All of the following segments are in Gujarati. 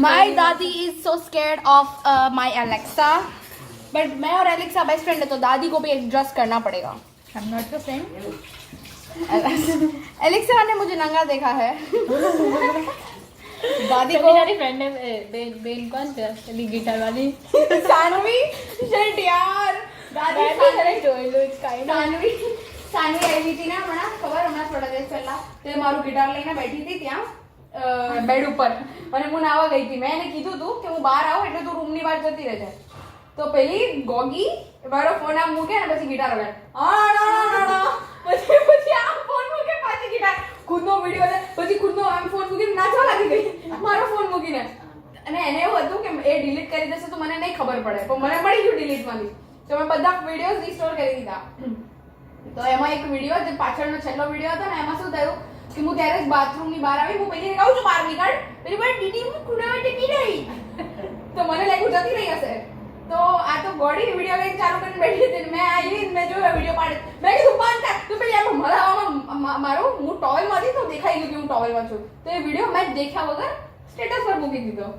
My दादी is so scared of my Alexa, but मैं और Alexa बेस्ट फ्रेंड है तो दादी को भी एडजस्ट करना पड़ेगा. I'm not your friend. Alexa ने मुझे नंगा देखा है. दादी को मेरी फ्रेंड है बेन कौन चली गिटार वाली सानवी शिट यार दादी સાનવી આવી હતી ને હમણાં ખબર હમણાં થોડા દિવસ પહેલા તે મારું ગિટાર લઈને બેઠી હતી ત્યાં બેડ ઉપર અને હું નાવા ગઈ હતી મેં એને કીધું હતું કે હું બહાર આવું એટલે તું રૂમની બહાર જતી રહેજે તો પેલી ગોગી મારો ફોન આમ મૂકે ને પછી ગિટાર વગાડે પછી આમ ફોન મૂકે પાછી ગિટાર ખુદનો વિડિયો ને પછી ખુદનો આમ ફોન મૂકીને નાચવા લાગી ગઈ મારો ફોન મૂકીને અને એને એવું હતું કે એ ડિલીટ કરી દેશે તો મને નહીં ખબર પડે પણ મને મળી ગયું ડિલીટ માંથી તો મેં બધા વિડિયોઝ રિસ્ટોર કરી દીધા તો એમાં એક વિડિયો જે પાછળનો છેલ્લો વિડિયો હતો ને એમાં શું થયું કે હું ત્યારે જ બાથરૂમની બહાર આવી હું પેલી કહું છું બહાર નીકળ પેલી બોલે દીદી હું ખૂણામાં ટેકી રહી તો મને લાગ્યું જતી રહી હશે તો આ તો ગોડી વિડિયો લઈને ચાલુ કરીને બેઠી હતી મેં આવી મેં જોયો વિડિયો પાડે મેં કીધું બંધ કર તો પેલી આમ મળાવામાં મારું હું ટોવેલમાંથી તો દેખાઈ ગયું કે હું ટોવેલમાં છું તો એ વિડિયો મેં દેખ્યા વગર સ્ટેટસ પર મૂકી દીધો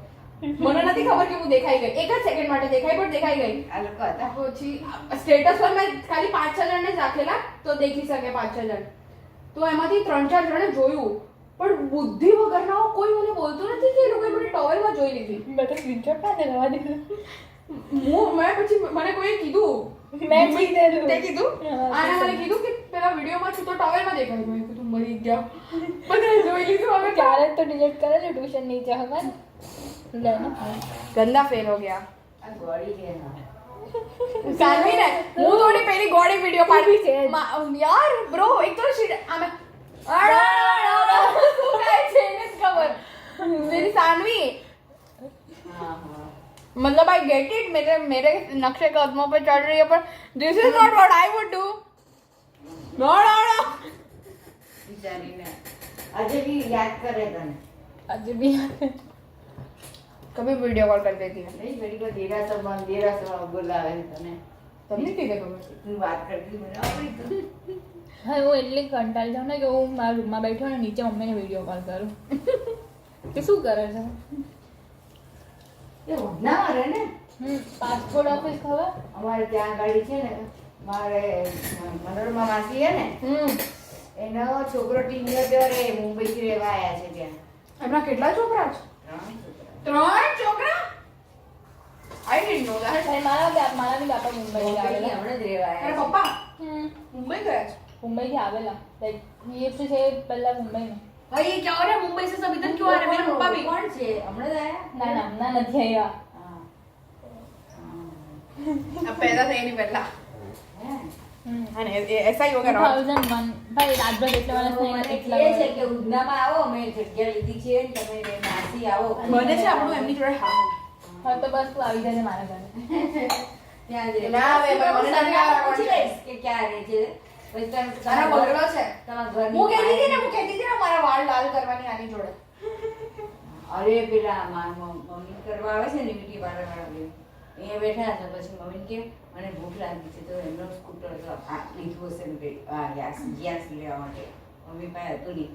મને નથી ખબર કે હું દેખાઈ ગઈ એક જ સેકન્ડ માટે દેખાઈ પણ દેખાઈ ગઈ આ લોકો હતા પછી સ્ટેટસ પર મેં ખાલી 5-6 જણને જ રાખેલા તો દેખી શકે 5-6 જણ તો એમાંથી 3-4 જણે જોયું પણ બુદ્ધિ વગરના કોઈ મને બોલતું નથી કે એ લોકોએ મને ટોવેલમાં જોઈ લીધી મેં તો સ્ક્રીનશોટ પાડે રવા દીધું મેં પછી મને કોઈએ કીધું મેં કીધેલું તે કીધું આને મને કીધું કે પેલા વિડિયોમાં છું તો ટોવેલમાં દેખાય મેં કીધું મરી ગયા બધા જોઈ લીધું હવે ક્યારે તો ડિલીટ કરે છે ટ્યુશન નીચે હવે गंदा फेल हो गया सानवी ने હું થોડી પેલી ગોડી વિડિયો પાડી છે યાર બ્રો એક તો આમે શું કાય છે ને ખબર मेरी सानवी मतलब आई गेट इट मेरे नक्शे कदमों पे चढ़ रही है पर this is not what I would do no बेचारी ने अजय भी याद करे तने अजय भी कभी वीडियो कॉल कर देती है नहीं मेरी को देरा सब बोलावे तने તમને કીધે ખબર તું વાત કરતી મને આવડી તો હા હું એટલી કંટાળી જાઉં ને કે હું મારા રૂમમાં બેઠો ને નીચે મમ્મીને વિડીયો કોલ કરું કે શું કરે છે એ ના રહે ને પાસપોર્ટ ઓફિસ ખબર અમારે ત્યાં ગાડી છે ને મારે મનોરમા માસી હે ને એનો છોકરો ટીંગર રે મુંબઈ થી રહેવા આયા છે ત્યાં એમના કેટલા છોકરા છે 3 છોકરા આઈ ડિડન્ટ નો ધેટ મારા બી બાપા મુંબઈ થી આવેલા હમણાં જ રહેવા અરે આયા પપ્પા मुंबई गया है मुंबई થી આવેલા લાઈક ये तो છે પહેલા મુંબઈ में भाई ये क्या हो रहा है मुंबई से सब इधर क्यों आ रहे हैं मेरे पापा भी કોણ છે હમણાં જ આયા ના ના નથી આવ્યા अब पैदा थे नहीं पहला હે અને ऐसा ही होगा ना 2001 ભાઈ રાજભર એટલે મને એટલા એ છે કે ઉધનામાં આવો મેં જગ્યા લીધી છે ને તમે નાસી આવો બને છે આપણું એમની જોડે હા હા તો બસ તું આવી જજે મારા ઘરે ત્યાં જ રહે. ના આવે, પણ મને નથી આવડતું. પૂછી લઈશ કે ક્યાં રહે છે પછી તારા બગડો છે તમારા ઘરની હું કહેતી હતી ને મારા વાળ લાલ કરવાની આની જોડે અરે પેલા મમ્મી કરવા આવે છે ને બ્યુટી પાર્લર વાળા બે અહીંયા બેઠા હતા પછી મમ્મી કે મને ભૂખ લાગી છે તો એમનો સ્કૂટર તો આ લીધું હશે ને ગેસ લેવા માટે મમ્મી પાસે હતું નહીં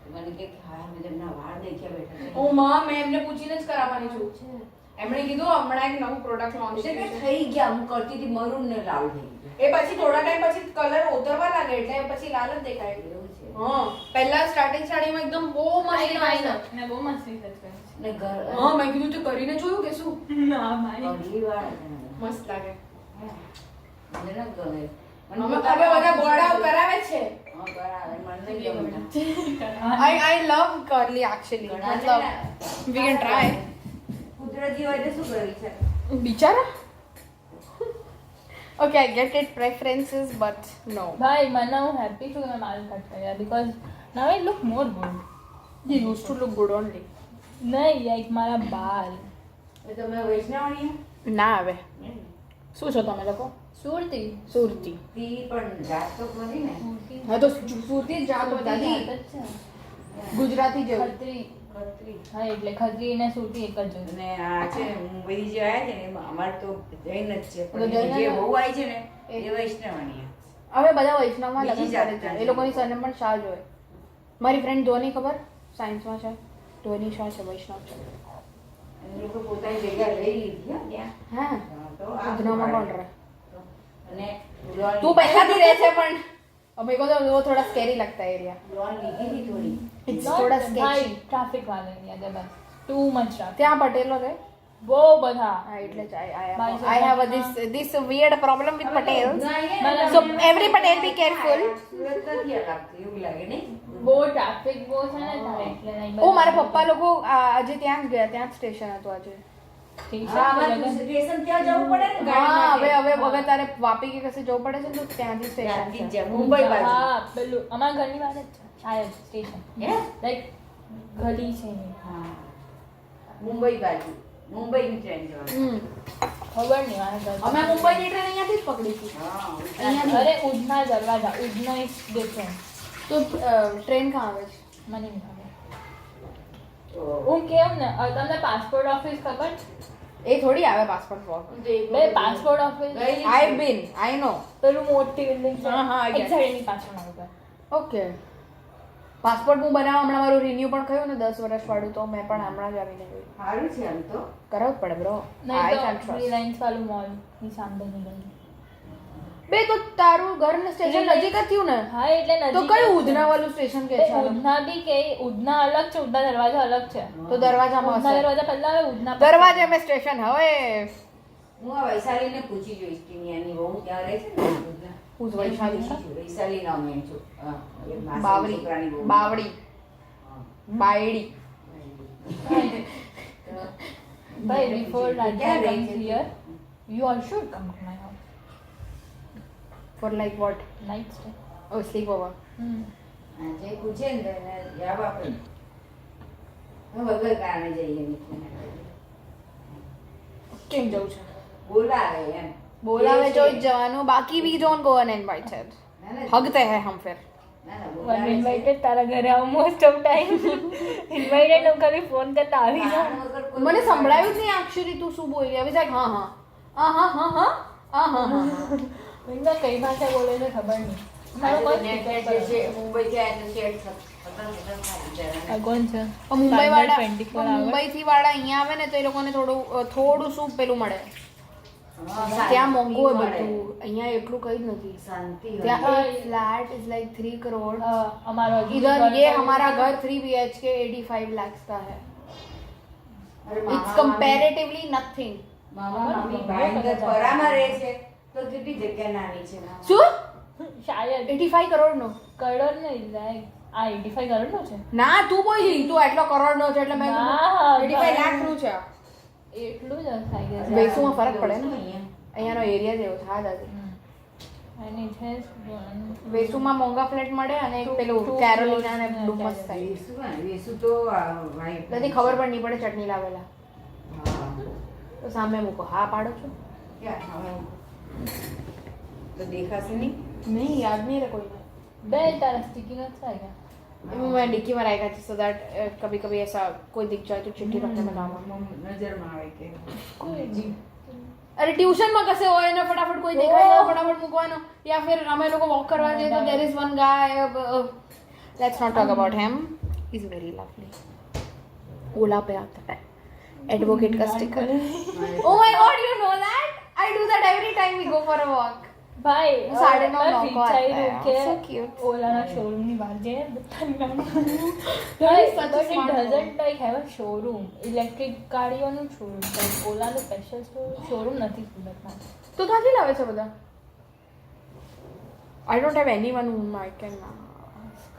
તો મને કે હા મેં તેમના વાળ દેખ્યા બેઠા છે હું માં મેં એમને પૂછીને જ કરાવવાની છું એમણે કીધું હમણાં એક નવું પ્રોડક્ટ લોન્ચ એટલે કે કર્યું છે થઈ ગયા હું કરતી હતી મરૂન ને લાલ થઈ ગયું એ પછી થોડા ટાઈમ પછી કલર ઉતરવા લાગે એટલે પછી લાલ જ દેખાય એવું છે હા પહેલા સ્ટાર્ટિંગ એકદમ બહુ મસ્ત આઈ ને બહુ મસ્ત રિસર્ચ કરે ને ઘર હા મેં કીધું તું કરીને જોયું કે શું ના મારી અગલી વાળ હતા. મસ્ત લાગે મને ન ગમે હવે બધા બોડાઓ કરાવે છે હા બરાબર મને નહીં ગમતા I love curly actually ઘણા છે મતલબ ને, we can try કુદરતી હોય તો શું કરી છે બિચારા okay I get it preferences but no ભાઈ મને હું હેપી છું કે મેં માલ કટ કર્યા because now it look more good they used to look good only નહીં લાઈક મારા બાલ એ તમે વૈષ્ણવણી ના આવે શું છો તમે લોકો સુરતી સુરતી તી પણ જાત તો ખરી ને હા તો સુરતી જ જાત હોય દાદી ગુજરાતી જેવું ખત્રી ખત્રી હા એટલે ખત્રી ને સુરતી એક જ જોયું અને આ છે ને મુંબઈ જે આવ્યા છે ને એમાં અમારે તો જૈન જ છે તો પણ જૈન જે જ? બહુ આવી છે ને એ વૈષ્ણવણી હવે બધા વૈષ્ણવમાં લગ્ન બીજી કરે છે જાતના એ લોકોની સરનેમ પણ શાહ જ હોય મારી ફ્રેન્ડ ધોની ખબર સાયન્સમાં છે ધોની શાહ છે, વૈષ્ણવ છે. એ લોકો પોતાની જગ્યા લઈ લીધી હો ત્યાં. હા હા, તો આ ઉધનામાં કોણ રહે? તો અને લોન તું પહેલાથી રહે છે પણ मेरे को तो वो थोड़ा स्कैरी लगता है एरिया. લોન લીધી હતી થોડી. It's થોડા sketchy. ટ્રાફિક વાળા એરિયા છે બસ. Too much traffic. ત્યાં પટેલો રહે? બહુ બધા. હા એટલે જ બાજુ I have this weird problem with Patels. બરાબર. So every Patel be careful. Surat નથી લાગતું એવું લાગે નહીં. બહુ ટ્રાફિક બહુ છે ને તારે એટલે નહીં. ઓ મારા પપ્પા લોકો આજે ત્યાં જ ગયા, ત્યાં જ સ્ટેશન હતું આજે. હા, અમારે સ્ટેશન ત્યાં જવું પડે ને ગાડી હા માટે. હવે તારે વાપી કે કશે જવું પડે છે ને તો ત્યાંથી ત્યાંથી જ સ્ટેશન જાય, મુંબઈ બાજુ. હા પેલું અમારા ઘરની વાત જ છે શાયદ સ્ટેશન. હે? લાઈક ગલી છે એની. હા. મુંબઈ બાજુ મુંબઈની ટ્રેન જવાની. ખબર નહીં મારા ઘર. અમે મુંબઈની ટ્રેન અહીંયાથી જ પકડી હતી. હા, અહીંયાથી. અરે ઉધના દરવાજા ઉધના ઇઝ ડિફરન્ટ. તો ટ્રેન ક્યાં આવે છે? મને નહીં ખબર. તો હું કેમ ને તમને પાસપોર્ટ ઓફિસ ખબર છે? એ થોડી આવે પાસપોર્ટ ફોર. બે પાસપોર્ટ ઓફિસ ગઈ. I've been, I know. પેલું મોટી બિલ્ડિંગ છે. હા, I get. એક સાઈડ એની પાછળ આવે. ઓકે. પાસપોર્ટ હું બનાવવા હમણાં મારું રિન્યુ પણ થયું ને 10 વર્ષ વાળું, તો મેં પણ હમણાં જ આવીને ગઈ. સારું છે આમ તો. કરાવવું જ પડે બ્રો. નહીં I તો can't trust. રિલાયન્સ વાળું મોલ ની સામે નહીં ગઈ. બે તો તારું ઘર ને સ્ટેશન નજીક જ થયું ને, હા એટલે તો નજીક કયું જ છે. ઉધના વાળું સ્ટેશન કે એ છે? ઉધના બી કે ઉધના અલગ છે, ઉધના દરવાજા અલગ છે. તો દરવાજામાં ઉધના હશે. દરવાજા પહેલા આવે ઉધના પછી. દરવાજે મેં સ્ટેશન હવે હું આ વૈશાલીને પૂછી જોઈશ ટીનિયાની વહુ ત્યાં રહે છે ને ઉધના. હું જ વૈશાલી પૂછી જોઈશ. વૈશાલી નામ એમ છું. હા, એ માસીની બાવડી છોકરાની વહુ. બાવડી હા. બાયડી. But before Radha ક્યાં રહે comes છે? here, you all should come to my house. For like what? Night stay. Oh, sleep over. હા, જે પૂછે ને તો એને જવાબ આપે. હું વગર કારણે જઈએ નથી. કેમ જવું છે? બોલાવે એમ. બોલાવે જે તો છે. જ જવાનું, બાકી we don't go uninvited. ના, ના, હગતે હે હમ ફિર. ના, ના, One બોલાવે છે. invited તારા ઘરે આવું most of time. Invited હું ખાલી ફોન કરતા આવી જાઉં. કારણ વગર કોઈ મને સંભળાયું જ નહીં અક્ષરી તું શું બોલી. હવે જાય હા હા હા હા હા હા હા હા હા. મને કઈ ભાષા બોલે છે ખબર નહીં. મારો આજે કોઈ net speaker જે પર. છે, મુંબઈથી આવીને set ખતમ થાય બિચારાને. આ કોણ છે? મુંબઈ વાળા 24 hours. મુંબઈ થી વાળા અહીંયા આવે ને તો એ લોકોને થોડું શું પેલું મળે. હા, ત્યાં મોંઘું હોય શાંતિ બધું, મળે. અહીંયા એટલું કઈ જ નથી. શાંતિ હોય. ત્યાં એક ફ્લેટ ઇઝ લાइक 3 करोड़. અમારો इधर ये हमारा घर 3 BHK 85 lakhs का है. અરે It's મામા, comparatively nothing. મામા મામી ભાઈના પરામાં રહે છે તો કેટલી જગ્યા નાની છે મામા. શું? શાયદ 85 કરોડ નો? કરોડ નહીં like આ 85 કરોડ નો છે. ના તું બોલી તું એટલો કરોડ નો છે એટલે મેં ના, 85 લાખ નું છે. એટલું જ થાય કે વેસુમાં ફરક પડે ને. અહીંયા. અહીંયાનો એરિયા જેવો છે. હા દાદી. અને છે વેસુમાં મોંઘા ફ્લેટ મળે અને એક પેલું Two કેરોલિના ને floors, ડુમસ સાઈડ. વેસુ હા, વેસુ તો વાઈટ. બધી ખબર પણ નહીં પડે ચટણી લાવેલા હા. તો સામે મૂકો. હા પાડો છો? ક્યાં? હવે તો દેખાશે નહીં. નહીં યાદ નહીં રહે કોઈને. બે તારા સ્ટીકી નથી થાય मैं डिक्की में रहेगा so that कभी कभी ऐसा कोई दिख जाए तो चिट्ठी रखने में काम आए. નજરમાં આવે કે કોઈ अरे ट्यूशन में कैसे हो ना फटाफट कोई देखाई ना फटाफट मुकवानो या फिर हमें लोग वॉक करवा दे तो there is one guy. Let's not talk about him. He is very lovely. Ola पे आता है एडवोकेट का sticker. Oh my god, you know that? I do that every time we go for a walk. ભાઈ 9:30 મેં નોકો વિચાર્યું હતા. કે So cute. ઓલાના શોરૂમ ની બહાર જઈએ બધાની ગાડી That is such a but it smart doesn't like have a showroom electric ગાડીઓનું શોરૂમ ઓલાનું સ્પેશિયલ શોરૂમ નથી સુરતમાં. તો ક્યાંથી લાવે છે બધા? I don't have anyone whom I can ask.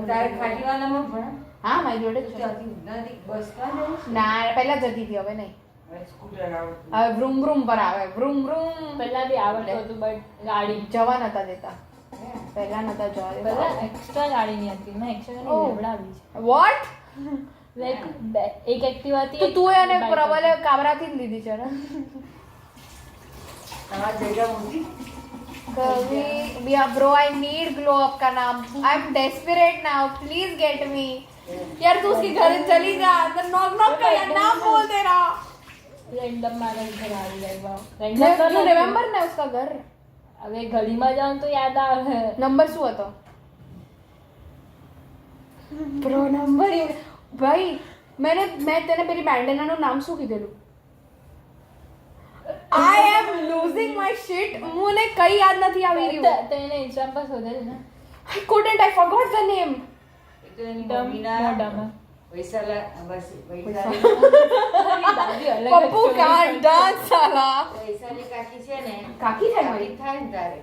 તારે ખાટીવાલામાં ભણે? હા મારી જોડે તો જ છે. ત્યાંથી ઉધનાથી બસમાં જવું છે? ના પહેલા જતી હતી હવે નહીં. હવે સ્કૂટર આવડતું. હવે વ્રુમ વ્રુમ પર આવે. વ્રુમ વ્રુમ. પહેલા બી આવડતું હતું બટ ગાડી જવા નતા દેતા. હે? પહેલા નતા જવા પહેલા દેતા. એક્સ્ટ્રા ગાડી ની હતી મેં એક્સ્ટ્રા Oh. ગાડી લેવડાવી છે વોટ? લાઈક એક એક્ટિવા હતી તો તું અને bike પ્રબલે કાબરાથી જ લીધી છે ને? તમારી જગ્યા મોટી? we are bro, I need glow up का नाम. I'm desperate now. Please get me. यार तू उसके घर चली जा. तो नॉक नॉक कर यार नाम बोल दे रहा. રેન્ડમ મારા ઘરે આવી જાય You remember ना उसका घर? હવે ગલીમાં જાઉં તો યાદ આવે નંબર શું હતો? પ્રો નંબર ભાઈ મેં તને પેલી બેન્ડેનાનું નામ શું કીધેલું? આઈ એમ લૂઝિંગ માય શિટ. મને કઈ યાદ નથી આવી રહ્યું. તો એને ઇન્સ્ટાગ્રામ પર શોધે છે ને. I couldn't. I forgot the name. એ તો એની ડમ, મમ્મીના મોઢામાં. વૈશાલા બસ દાદી અલગ જ પપ્પુ story can't છે. dance સાલા. વૈશાલી કાકી છે ને કાકી થાય મારી? થાય ને તારે